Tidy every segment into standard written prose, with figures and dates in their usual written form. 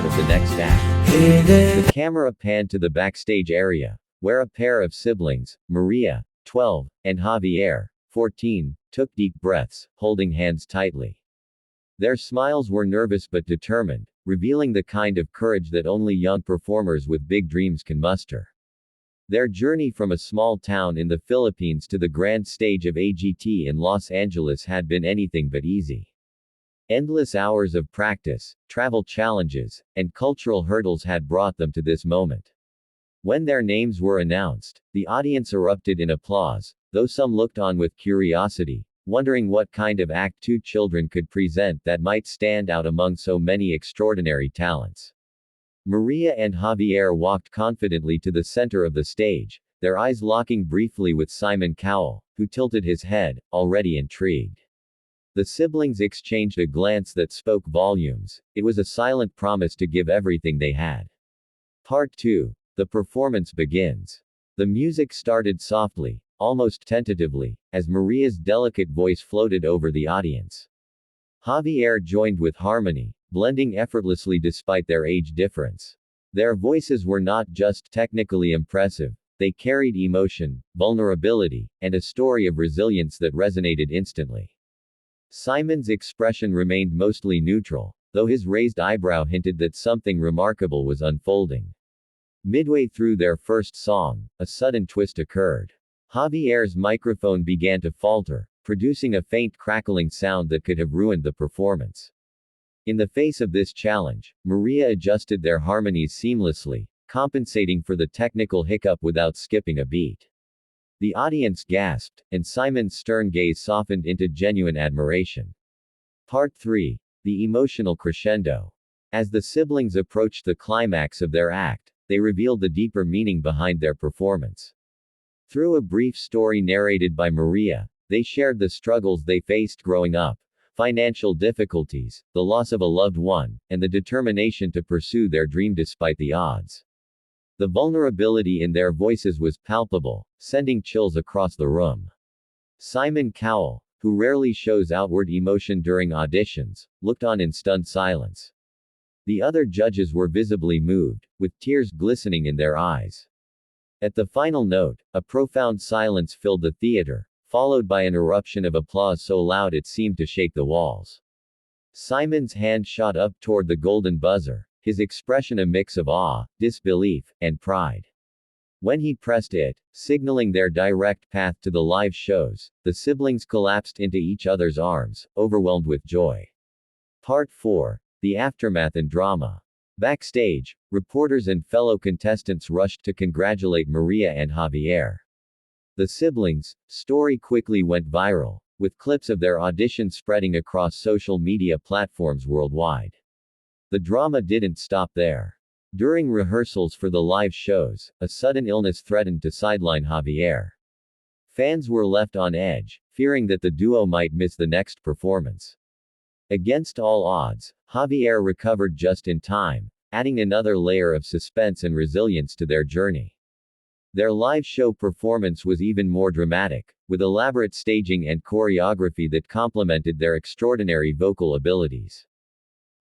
start of the next act. The camera panned to the backstage area, where a pair of siblings, Maria, 12, and Javier, 14, took deep breaths, holding hands tightly. Their smiles were nervous but determined, revealing the kind of courage that only young performers with big dreams can muster. Their journey from a small town in the Philippines to the grand stage of AGT in Los Angeles had been anything but easy. Endless hours of practice, travel challenges, and cultural hurdles had brought them to this moment. When their names were announced, the audience erupted in applause, though some looked on with curiosity, wondering what kind of act two children could present that might stand out among so many extraordinary talents. Maria and Javier walked confidently to the center of the stage, their eyes locking briefly with Simon Cowell, who tilted his head, already intrigued. The siblings exchanged a glance that spoke volumes. It was a silent promise to give everything they had. Part 2. The performance begins. The music started softly, almost tentatively, as Maria's delicate voice floated over the audience. Javier joined with harmony, blending effortlessly despite their age difference. Their voices were not just technically impressive, they carried emotion, vulnerability, and a story of resilience that resonated instantly. Simon's expression remained mostly neutral, though his raised eyebrow hinted that something remarkable was unfolding. Midway through their first song, a sudden twist occurred. Javier's microphone began to falter, producing a faint crackling sound that could have ruined the performance. In the face of this challenge, Maria adjusted their harmonies seamlessly, compensating for the technical hiccup without skipping a beat. The audience gasped, and Simon's stern gaze softened into genuine admiration. Part 3. The emotional crescendo. As the siblings approached the climax of their act, they revealed the deeper meaning behind their performance. Through a brief story narrated by Maria, they shared the struggles they faced growing up, financial difficulties, the loss of a loved one, and the determination to pursue their dream despite the odds. The vulnerability in their voices was palpable, sending chills across the room. Simon Cowell, who rarely shows outward emotion during auditions, looked on in stunned silence. The other judges were visibly moved, with tears glistening in their eyes. At the final note, a profound silence filled the theater, followed by an eruption of applause so loud it seemed to shake the walls. Simon's hand shot up toward the golden buzzer, his expression a mix of awe, disbelief, and pride. When he pressed it, signaling their direct path to the live shows, the siblings collapsed into each other's arms, overwhelmed with joy. Part 4. The aftermath and drama. Backstage, reporters and fellow contestants rushed to congratulate Maria and Javier. The siblings' story quickly went viral, with clips of their audition spreading across social media platforms worldwide. The drama didn't stop there. During rehearsals for the live shows, a sudden illness threatened to sideline Javier. Fans were left on edge, fearing that the duo might miss the next performance. Against all odds, Javier recovered just in time, adding another layer of suspense and resilience to their journey. Their live show performance was even more dramatic, with elaborate staging and choreography that complemented their extraordinary vocal abilities.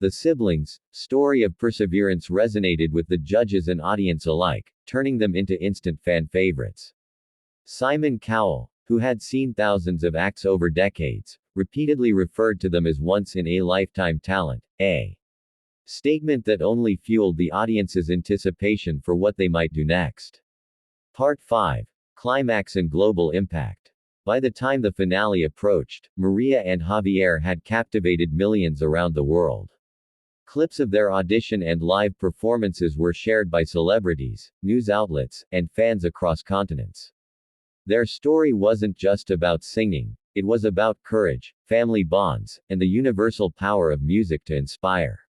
The siblings' story of perseverance resonated with the judges and audience alike, turning them into instant fan favorites. Simon Cowell, who had seen thousands of acts over decades, repeatedly referred to them as once-in-a-lifetime talent, a statement that only fueled the audience's anticipation for what they might do next. Part 5. Climax and Global Impact. By the time the finale approached, Maria and Javier had captivated millions around the world. Clips of their audition and live performances were shared by celebrities, news outlets, and fans across continents. Their story wasn't just about singing, it was about courage, family bonds, and the universal power of music to inspire.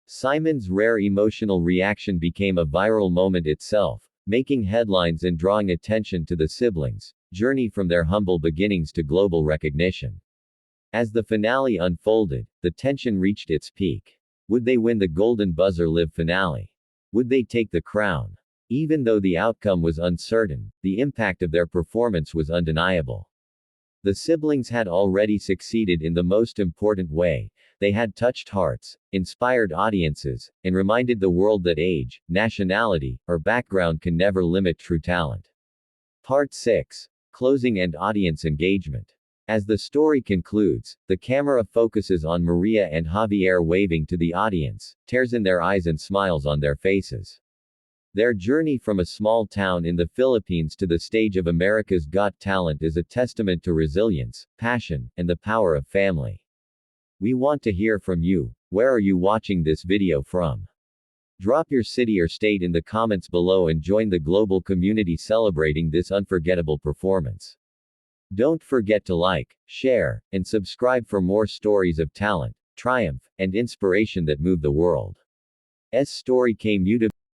Simon's rare emotional reaction became a viral moment itself, making headlines and drawing attention to the siblings' journey from their humble beginnings to global recognition. As the finale unfolded, the tension reached its peak. Would they win the Golden Buzzer Live finale? Would they take the crown? Even though the outcome was uncertain, the impact of their performance was undeniable. The siblings had already succeeded in the most important way, They had touched hearts, inspired audiences, and reminded the world that age, nationality, or background can never limit true talent. Part 6. Closing and audience engagement. As the story concludes, the camera focuses on Maria and Javier waving to the audience, tears in their eyes and smiles on their faces. Their journey from a small town in the Philippines to the stage of America's Got Talent is a testament to resilience, passion, and the power of family. We want to hear from you. Where are you watching this video from? Drop your city or state in the comments below and join the global community celebrating this unforgettable performance. Don't forget to like, share, and subscribe for more stories of talent, triumph, and inspiration that move the world. Story came you to